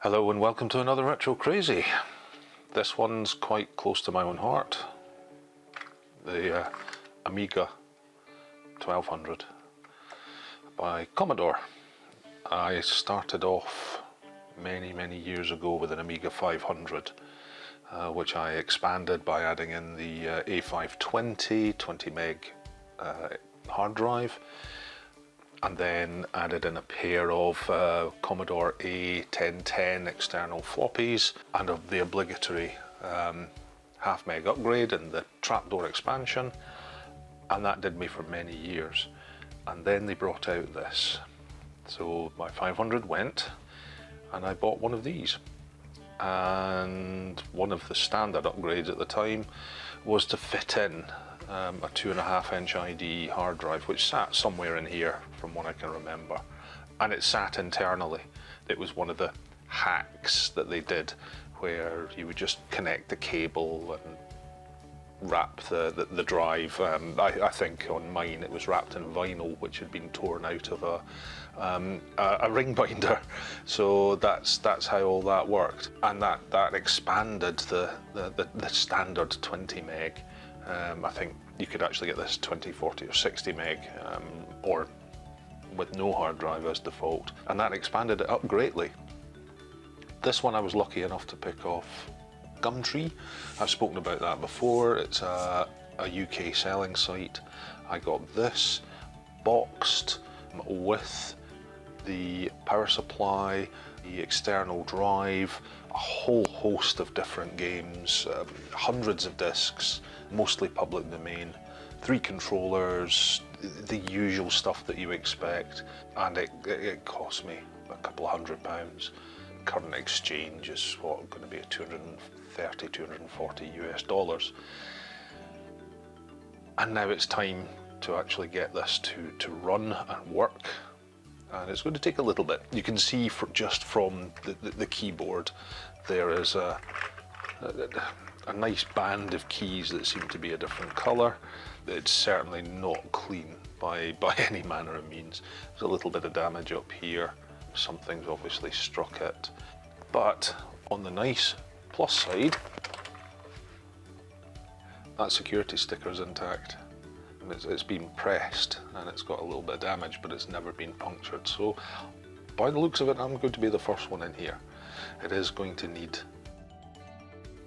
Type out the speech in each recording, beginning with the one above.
Hello and welcome to another Retro Crazy. This one's quite close to my own heart. The Amiga 1200 by Commodore. I started off many years ago with an Amiga 500, which I expanded by adding in the A520 20 meg hard drive, and then added in a pair of Commodore A1010 external floppies and of the obligatory half meg upgrade and the trapdoor expansion, and that did me for many years. And then they brought out this, so my 500 went and I bought one of these, and one of the standard upgrades at the time was to fit in a 2.5 inch ID hard drive, which sat somewhere in here from what I can remember, and it sat internally. It was one of the hacks that they did where you would just connect the cable and wrap the drive. I think on mine it was wrapped in vinyl which had been torn out of a ring binder, so that's how all that worked, and that expanded the standard 20 meg. I think you could actually get this 20, 40 or 60 meg, or with no hard drive as default, and that expanded it up greatly. This one I was lucky enough to pick off Gumtree. I've spoken about that before. It's a UK selling site. I got this boxed with the power supply, the external drive, a whole host of different games, hundreds of discs, mostly public domain, 3 controllers, the usual stuff that you expect, and it cost me a couple of £100. Current exchange is what, going to be 230, 240 US dollars. And now it's time to actually get this to run and work, and it's going to take a little bit. You can see just from the keyboard there is a nice band of keys that seem to be a different colour. It's certainly not clean by any manner of means. There's a little bit of damage up here. Something's obviously struck it. But on the nice plus side, that security sticker is intact. It's been pressed and it's got a little bit of damage, but it's never been punctured. So by the looks of it, I'm going to be the first one in here. It is going to need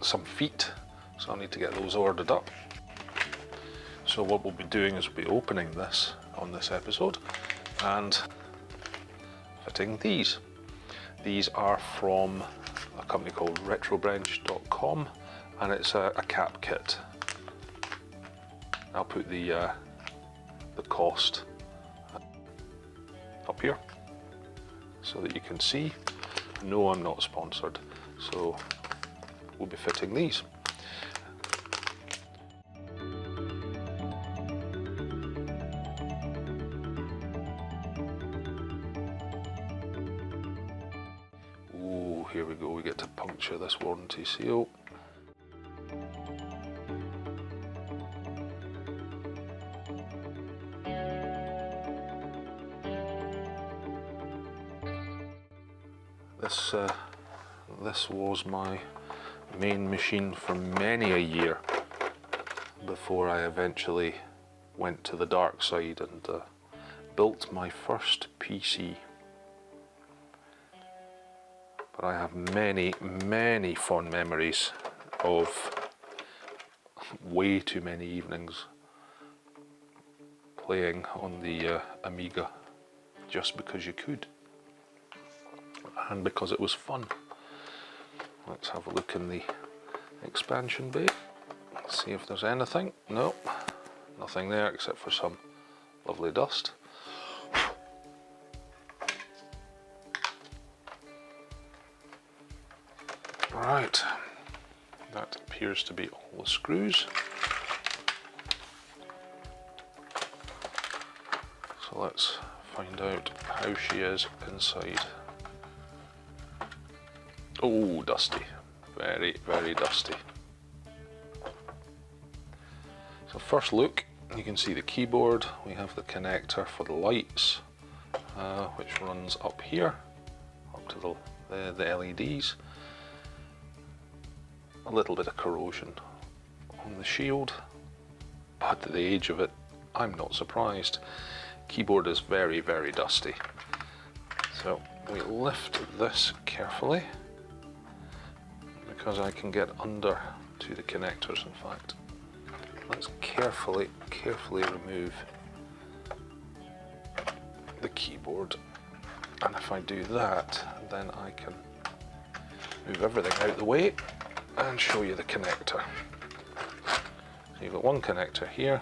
some feet, so I'll need to get those ordered up. So what we'll be doing is we'll be opening this on this episode and fitting these. These are from a company called retrobranch.com, and it's a cap kit. I'll put the cost up here so that you can see. No, I'm not sponsored, so we'll be fitting these. Ooh, here we go, we get to puncture this warranty seal. This was my main machine for many a year before I eventually went to the dark side and built my first PC. But I have many fond memories of way too many evenings playing on the Amiga just because you could and because it was fun. Let's have a look in the expansion bay, see if there's anything. No, nothing there except for some lovely dust. Right, That appears to be all the screws. So let's find out how she is inside. Oh, dusty. Very, very dusty. So first look, you can see the keyboard. We have the connector for the lights, which runs up here, up to the LEDs. A little bit of corrosion on the shield, but at the age of it, I'm not surprised. Keyboard is very, very dusty. So we lift this carefully, because I can get under to the connectors, in fact. Let's carefully remove the keyboard. And if I do that, then I can move everything out of the way and show you the connector. So you've got one connector here,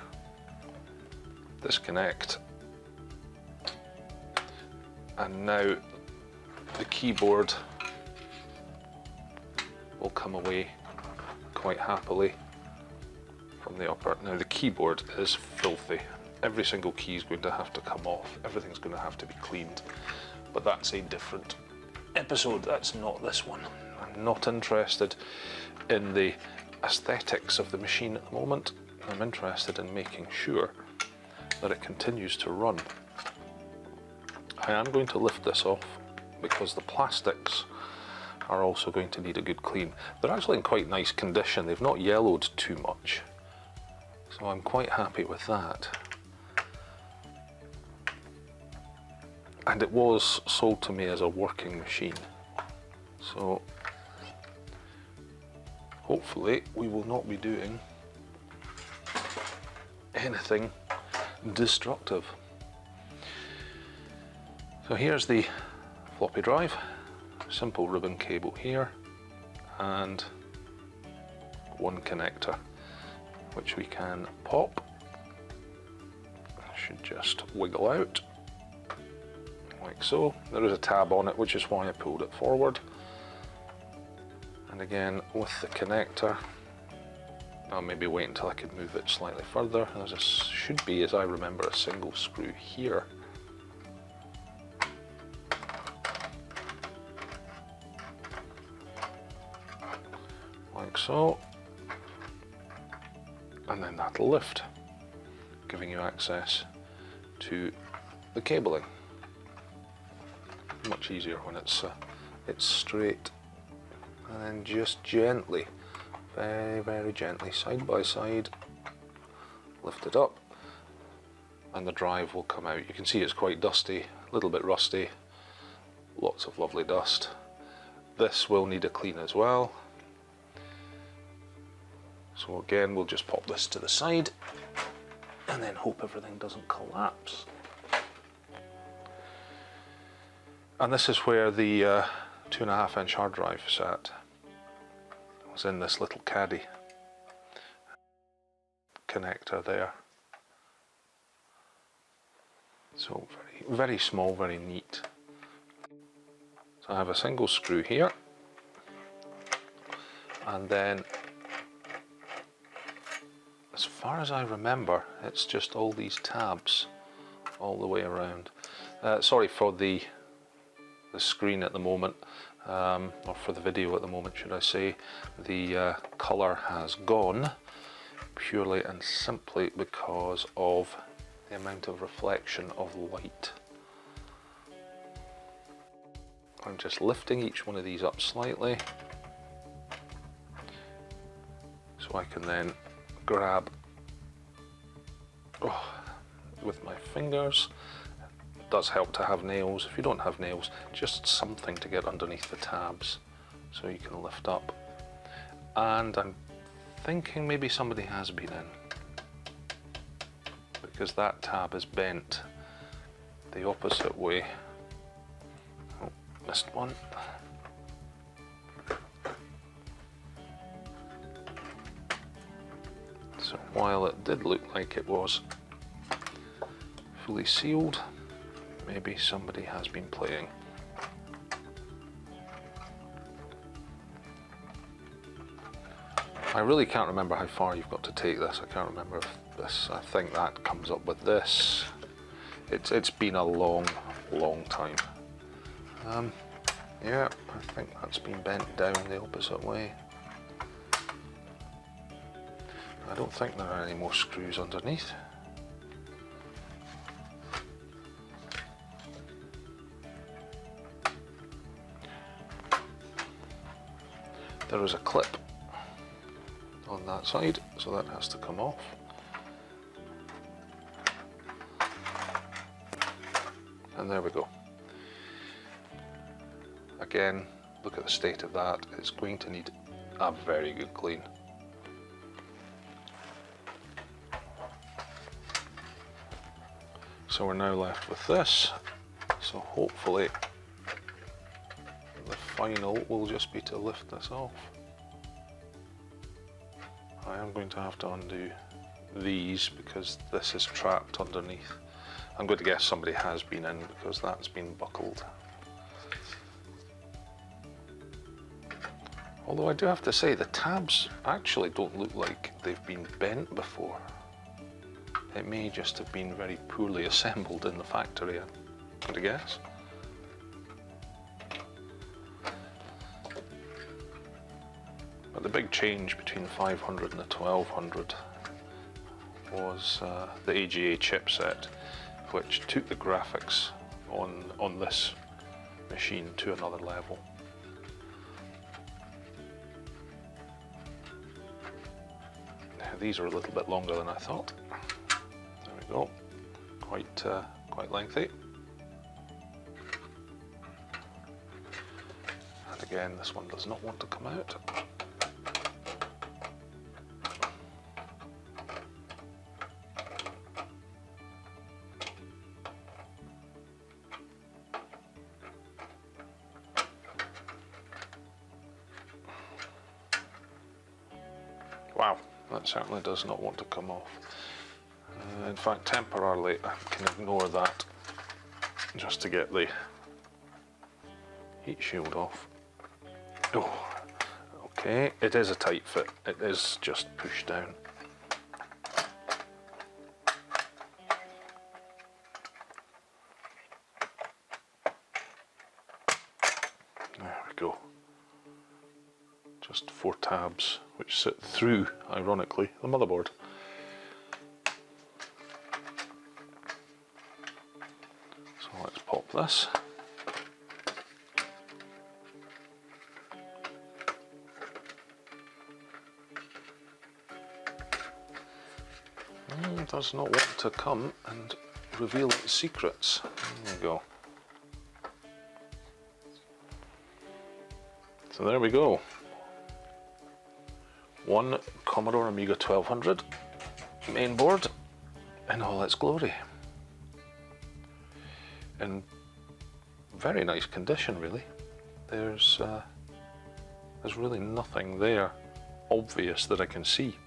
disconnect, and now the keyboard will come away quite happily from the upper. Now the keyboard is filthy. Every single key is going to have to come off. Everything's going to have to be cleaned. But that's a different episode. That's not this one. I'm not interested in the aesthetics of the machine at the moment. I'm interested in making sure that it continues to run. I am going to lift this off because the plastics are also going to need a good clean. They're actually in quite nice condition. They've not yellowed too much. So I'm quite happy with that. And it was sold to me as a working machine. So hopefully we will not be doing anything destructive. So here's the floppy drive, simple ribbon cable here, and one connector which we can pop. Should just wiggle out like so. There is a tab on it, which is why I pulled it forward. And again with the connector, I'll maybe wait until I can move it slightly further. There should be, as I remember, a single screw here. Like so. And then that'll lift, giving you access to the cabling. Much easier when it's straight. And then just gently, very, very gently, side by side, lift it up, and the drive will come out. You can see it's quite dusty, a little bit rusty, lots of lovely dust. This will need a clean as well. So again, we'll just pop this to the side and then hope everything doesn't collapse. And this is where the 2.5 inch hard drive sat. It was in this little caddy connector there. So very, very small, very neat. So I have a single screw here, and then as far as I remember, it's just all these tabs all the way around. Sorry for the screen at the moment, or for the video at the moment, should I say. The colour has gone purely and simply because of the amount of reflection of light. I'm just lifting each one of these up slightly so I can then grab with my fingers. It does help to have nails. If you don't have nails, just something to get underneath the tabs so you can lift up. And I'm thinking maybe somebody has been in, because that tab is bent the opposite way. Oh, missed one. So while it did look like it was fully sealed, maybe somebody has been playing. I really can't remember how far you've got to take this. I can't remember if this, I think that comes up with this. It's been a long time. Yeah, I think that's been bent down the opposite way. I don't think there are any more screws underneath. There is a clip on that side, so that has to come off. And there we go. Again, look at the state of that. It's going to need a very good clean. So we're now left with this. So hopefully the final will just be to lift this off. I am going to have to undo these because this is trapped underneath. I'm going to guess somebody has been in because that's been buckled. Although I do have to say the tabs actually don't look like they've been bent before. It may just have been very poorly assembled in the factory, I'm going to guess. But the big change between the 500 and the 1200 was the AGA chipset, which took the graphics on this machine to another level. These are a little bit longer than I thought. There we go, quite lengthy. And again, this one does not want to come out. Wow, that certainly does not want to come off. In fact, temporarily I can ignore that just to get the heat shield off. Oh, okay, it is a tight fit. It is just pushed down. There we go. Just 4 tabs which sit through, ironically, the motherboard. So let's pop this. It does not want to come and reveal its secrets. There we go. So there we go. One Commodore Amiga 1200 mainboard in all its glory. In very nice condition, really. There's really nothing there obvious that I can see.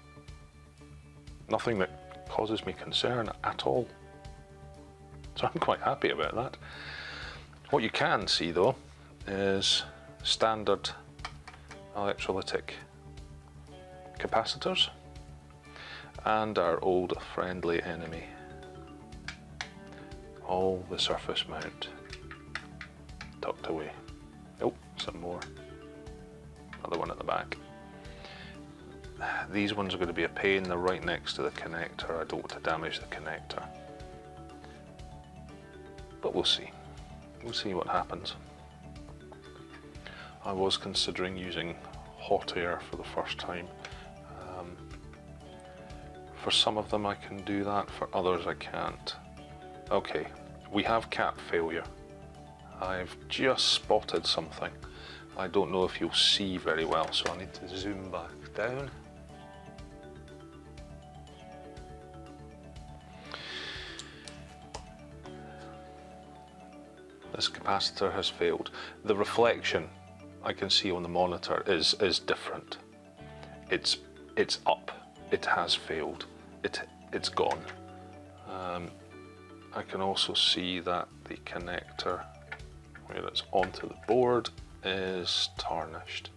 Nothing that causes me concern at all. So I'm quite happy about that. What you can see though is standard electrolytic capacitors and our old friendly enemy, all the surface mount tucked away. Oh, some more. Another one at the back. These ones are going to be a pain. They're right next to the connector. I don't want to damage the connector, but we'll see. We'll see what happens. I was considering using hot air for the first time. For some of them I can do that, for others I can't. Okay, we have cap failure. I've just spotted something. I don't know if you'll see very well, so I need to zoom back down. This capacitor has failed. The reflection I can see on the monitor is different. It's up. It has failed. It's gone. I can also see that the connector where it's onto the board is tarnished.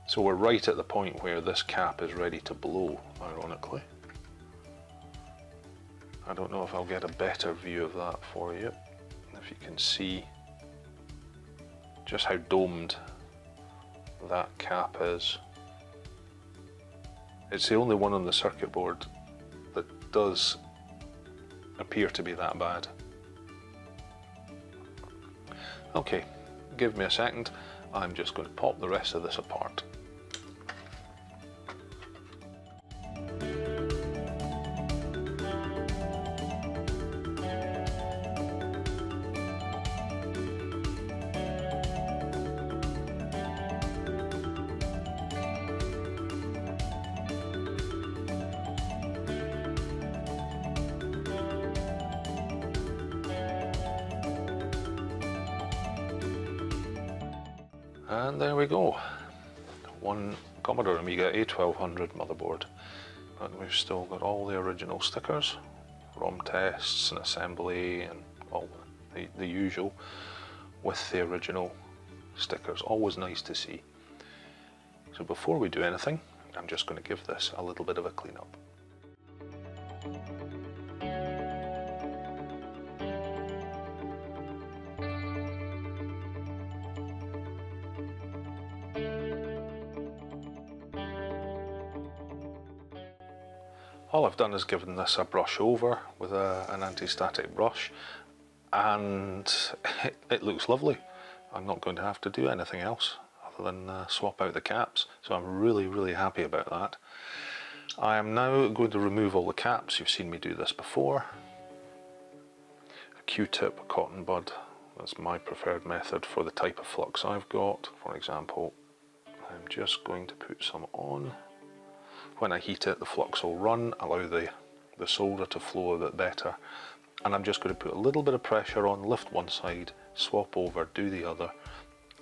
So we're right at the point where this cap is ready to blow, ironically. I don't know if I'll get a better view of that for you. If you can see just how domed that cap is. It's the only one on the circuit board that does appear to be that bad. Okay, give me a second. I'm just going to pop the rest of this apart. And there we go, one Commodore Amiga A1200 motherboard, and we've still got all the original stickers, ROM tests and assembly and all the usual with the original stickers. Always nice to see. So before we do anything, I'm just going to give this a little bit of a clean up. All I've done is given this a brush over with an anti-static brush, and it looks lovely. I'm not going to have to do anything else other than swap out the caps, so I'm really happy about that. I am now going to remove all the caps. You've seen me do this before. A Q-tip, a cotton bud, that's my preferred method for the type of flux I've got. For example, I'm just going to put some on. When I heat it, the flux will run, allow the solder to flow a bit better, and I'm just going to put a little bit of pressure on, lift one side, swap over, do the other,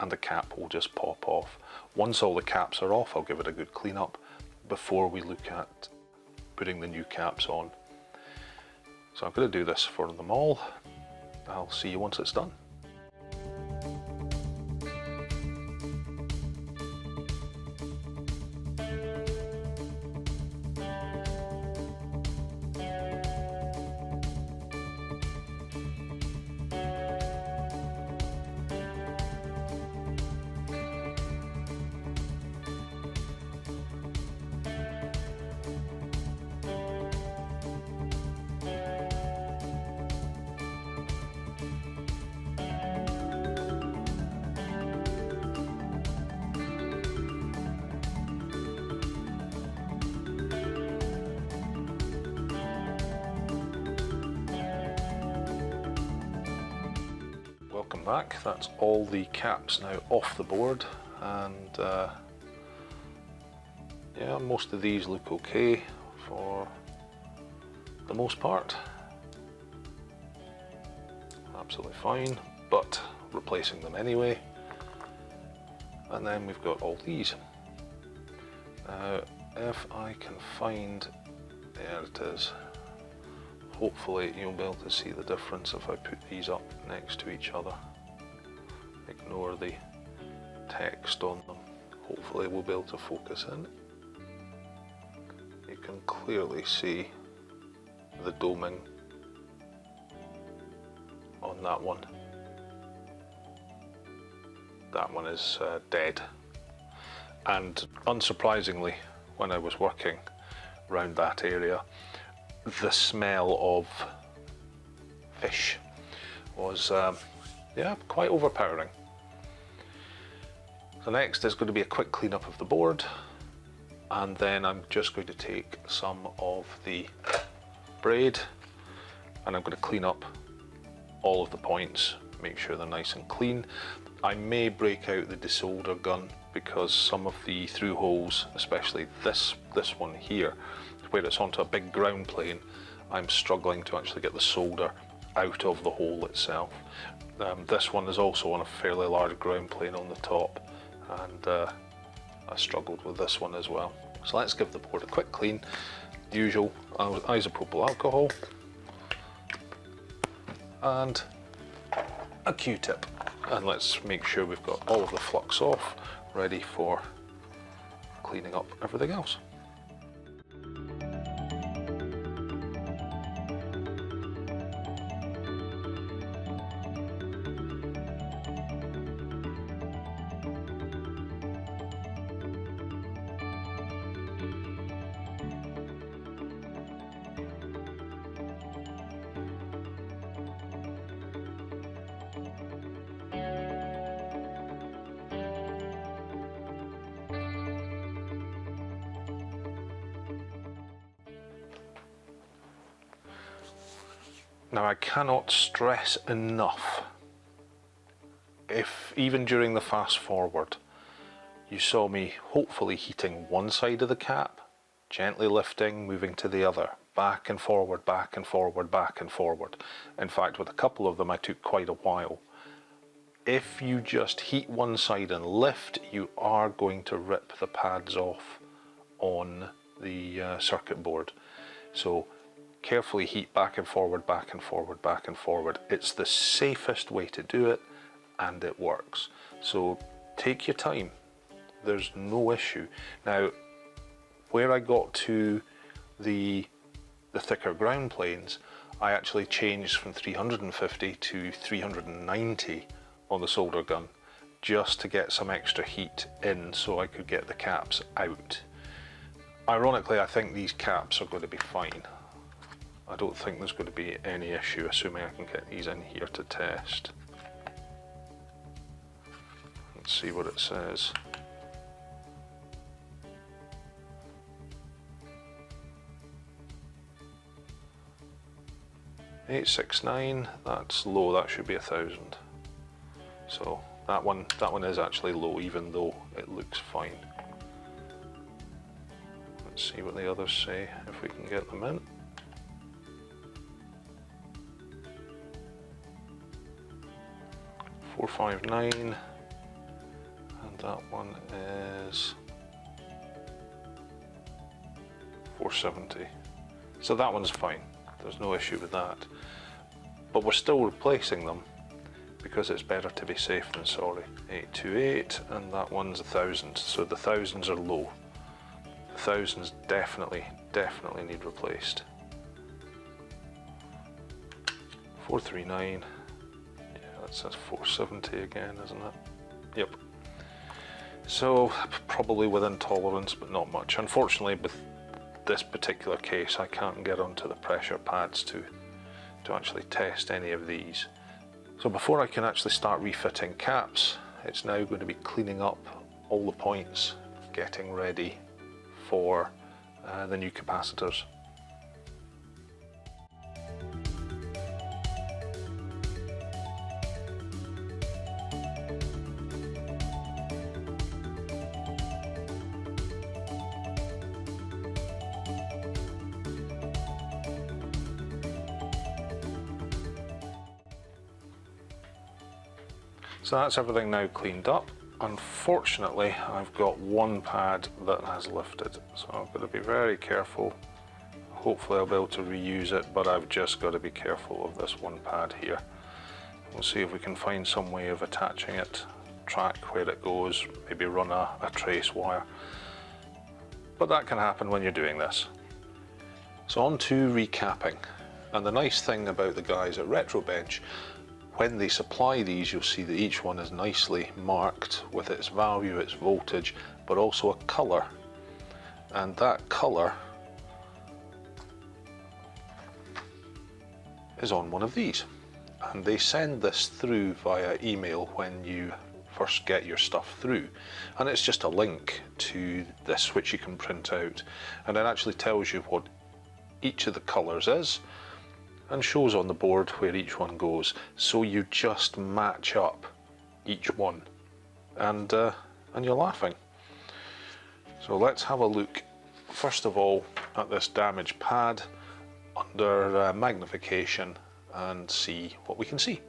and the cap will just pop off. Once all the caps are off, I'll give it a good clean up before we look at putting the new caps on. So I'm going to do this for them all. I'll see you once it's done. Welcome back. That's all the caps now off the board, and yeah, most of these look okay for the most part. Absolutely fine, but replacing them anyway. And then we've got all these. Now, if I can find, there it is. Hopefully you'll be able to see the difference if I put these up next to each other. Ignore the text on them. Hopefully we'll be able to focus in. You can clearly see the doming on that one. That one is dead. And unsurprisingly, when I was working around that area, the smell of fish was yeah, quite overpowering. So next is going to be a quick cleanup of the board, and then I'm just going to take some of the braid and I'm going to clean up all of the points, make sure they're nice and clean. I may break out the desolder gun because some of the through holes, especially this one here, where it's onto a big ground plane, I'm struggling to actually get the solder out of the hole itself. This one is also on a fairly large ground plane on the top, and I struggled with this one as well. So let's give the board a quick clean. The usual isopropyl alcohol and a Q-tip, and let's make sure we've got all of the flux off, ready for cleaning up everything else. Now I cannot stress enough, if even during the fast forward you saw me hopefully heating one side of the cap, gently lifting, moving to the other, back and forward, back and forward, back and forward. In fact, with a couple of them I took quite a while. If you just heat one side and lift, you are going to rip the pads off on the circuit board. So carefully heat back and forward, back and forward, back and forward. It's the safest way to do it, and it works. So take your time, there's no issue. Now, where I got to the thicker ground planes, I actually changed from 350 to 390 on the solder gun, just to get some extra heat in so I could get the caps out. Ironically, I think these caps are going to be fine. I don't think there's going to be any issue, assuming I can get these in here to test. Let's see what it says. $869, that's low, that should be 1,000. So that one is actually low, even though it looks fine. Let's see what the others say, if we can get them in. $459, and that one is $470. So that one's fine, there's no issue with that. But we're still replacing them because it's better to be safe than sorry. 828, and that one's 1,000, so the thousands are low. The thousands definitely need replaced. 439. That says 470 again, isn't it? Yep. So probably within tolerance, but not much. Unfortunately, with this particular case, I can't get onto the pressure pads to actually test any of these. So before I can actually start refitting caps, it's now going to be cleaning up all the points, getting ready for the new capacitors. So that's everything now cleaned up. Unfortunately, I've got one pad that has lifted, so I've got to be very careful. Hopefully I'll be able to reuse it, but I've just got to be careful of this one pad here. We'll see if we can find some way of attaching it, track where it goes, maybe run a trace wire. But that can happen when you're doing this. So on to recapping. And the nice thing about the guys at Retrobench, when they supply these, you'll see that each one is nicely marked with its value, its voltage, but also a colour. And that colour is on one of these. And they send this through via email when you first get your stuff through. And it's just a link to this which you can print out. And it actually tells you what each of the colours is, and shows on the board where each one goes, so you just match up each one, and you're laughing. So let's have a look first of all at this damaged pad under magnification and see what we can see.